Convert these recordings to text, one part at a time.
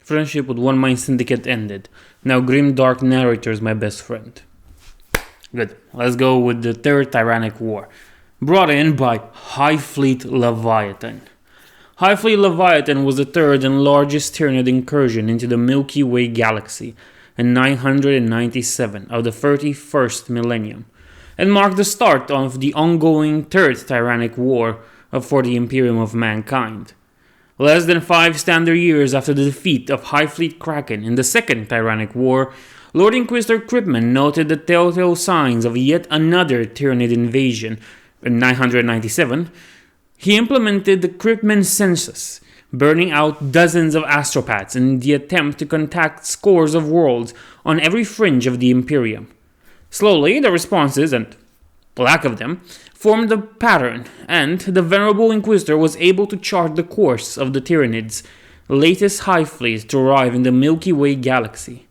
Friendship with One Mind Syndicate ended. Now grim dark narrator is my best friend. Good. Let's go with the Third Tyrannic War. Brought in by High Fleet Leviathan. High Fleet Leviathan was the third and largest Tyranid incursion into the Milky Way galaxy in 997 of the 31st millennium, and marked the start of the ongoing Third Tyrannic War for the Imperium of Mankind. Less than 5 standard years after the defeat of High Fleet Kraken in the Second Tyrannic War, Lord Inquisitor Kryptman noted the telltale signs of yet another Tyranid invasion. In 997, he implemented the Kryptman Census, burning out dozens of astropaths in the attempt to contact scores of worlds on every fringe of the Imperium. Slowly, the responses, and lack of them, formed a pattern, and the Venerable Inquisitor was able to chart the course of the Tyranids' latest hive fleet to arrive in the Milky Way galaxy.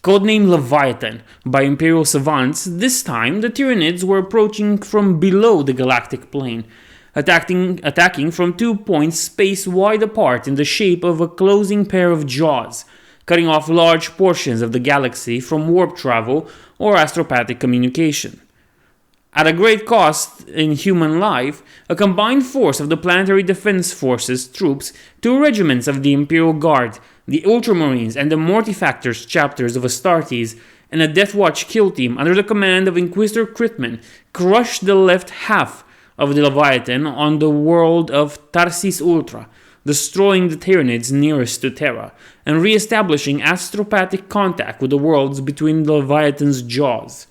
Codenamed Leviathan by Imperial savants, this time the Tyranids were approaching from below the galactic plane, attacking from 2 points spaced wide apart in the shape of a closing pair of jaws, cutting off large portions of the galaxy from warp travel or astropathic communication. At a great cost in human life, a combined force of the Planetary Defense Forces troops, 2 regiments of the Imperial Guard, the Ultramarines, and the Mortifactors chapters of Astartes, and a Death Watch kill team under the command of Inquisitor Kryptman crushed the left half of the Leviathan on the world of Tarsis Ultra, destroying the Tyranids nearest to Terra, and re-establishing astropathic contact with the worlds between the Leviathan's jaws.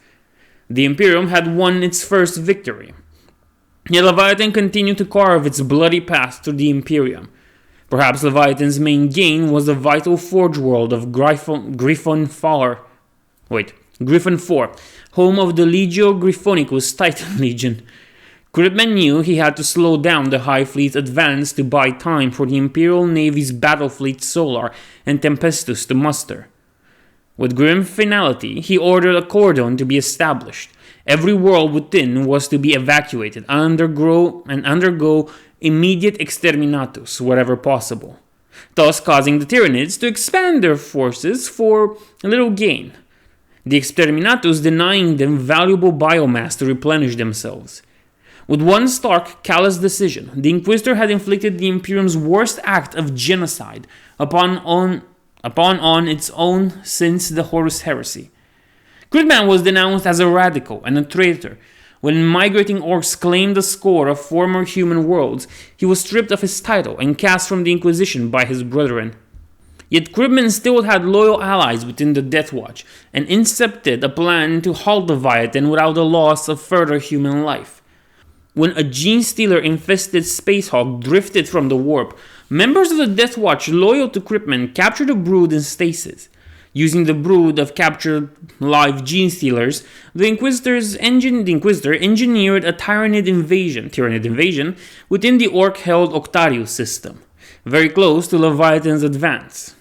The Imperium had won its first victory. Yet Leviathan continued to carve its bloody path to the Imperium. Perhaps Leviathan's main gain was the vital forge world of Griffon 4, home of the Legio Griffonicus Titan Legion. Kryptman knew he had to slow down the High Fleet's advance to buy time for the Imperial Navy's battle fleet Solar and Tempestus to muster. With grim finality, he ordered a cordon to be established. Every world within was to be evacuated and undergo immediate exterminatus wherever possible, thus causing the Tyranids to expand their forces for little gain, the exterminatus denying them valuable biomass to replenish themselves. With one stark, callous decision, the Inquisitor had inflicted the Imperium's worst act of genocide upon its own since the Horus Heresy. Kryptman was denounced as a radical and a traitor. When migrating orcs claimed the score of former human worlds, he was stripped of his title and cast from the Inquisition by his brethren. Yet Kryptman still had loyal allies within the Death Watch, and incepted a plan to halt Leviathan without the loss of further human life. When a gene-stealer-infested Spacehawk drifted from the warp, members of the Death Watch loyal to Kryptman captured the brood in stasis. Using the brood of captured live gene-stealers, the Inquisitor engineered a Tyranid invasion within the orc-held Octarius system, very close to Leviathan's advance.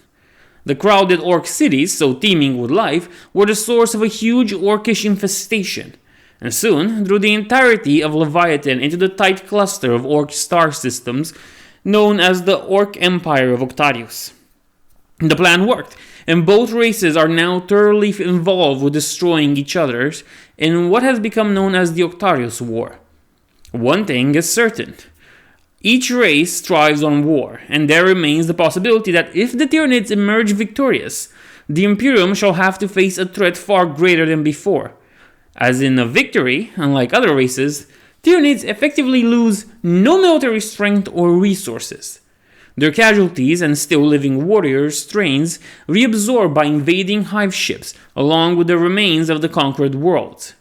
The crowded orc cities, so teeming with life, were the source of a huge orcish infestation, and soon drew the entirety of Leviathan into the tight cluster of orc star systems known as the Orc Empire of Octarius. The plan worked, and both races are now thoroughly involved with destroying each other in what has become known as the Octarius War. One thing is certain. Each race thrives on war, and there remains the possibility that if the Tyranids emerge victorious, the Imperium shall have to face a threat far greater than before. As in a victory, unlike other races, Tyranids effectively lose no military strength or resources. Their casualties and still living warriors' strains reabsorb by invading hive ships along with the remains of the conquered worlds.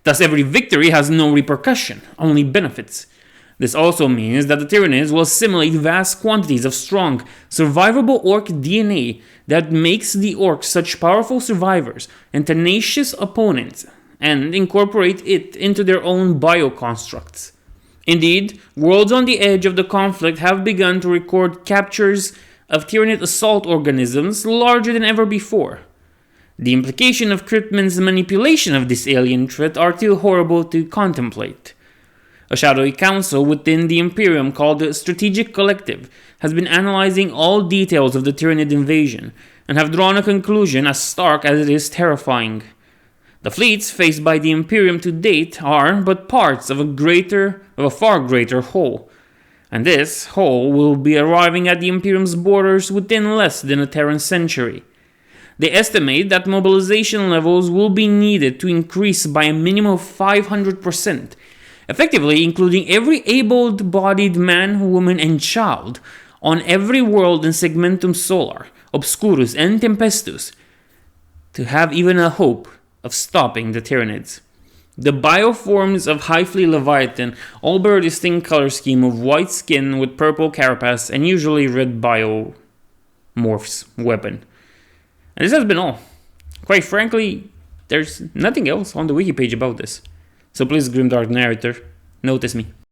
Thus every victory has no repercussion, only benefits. This also means that the Tyranids will assimilate vast quantities of strong, survivable orc DNA that makes the orcs such powerful survivors and tenacious opponents, and incorporate it into their own bioconstructs. Indeed, worlds on the edge of the conflict have begun to record captures of Tyranid assault organisms larger than ever before. The implication of Kryptman's manipulation of this alien threat are too horrible to contemplate. A shadowy council within the Imperium called the Strategic Collective has been analyzing all details of the Tyranid invasion, and have drawn a conclusion as stark as it is terrifying. The fleets faced by the Imperium to date are but parts of a far greater whole, and this whole will be arriving at the Imperium's borders within less than a Terran century. They estimate that mobilization levels will be needed to increase by a minimum of 500%, effectively including every able-bodied man, woman, and child on every world in Segmentum Solar, Obscurus, and Tempestus, to have even a hope of stopping the Tyranids. The bioforms of Highfleet Leviathan all bear a distinct color scheme of white skin with purple carapace and usually red biomorphs weapon. And this has been all. Quite frankly, there's nothing else on the wiki page about this. So please, Grimdark Narrator, notice me.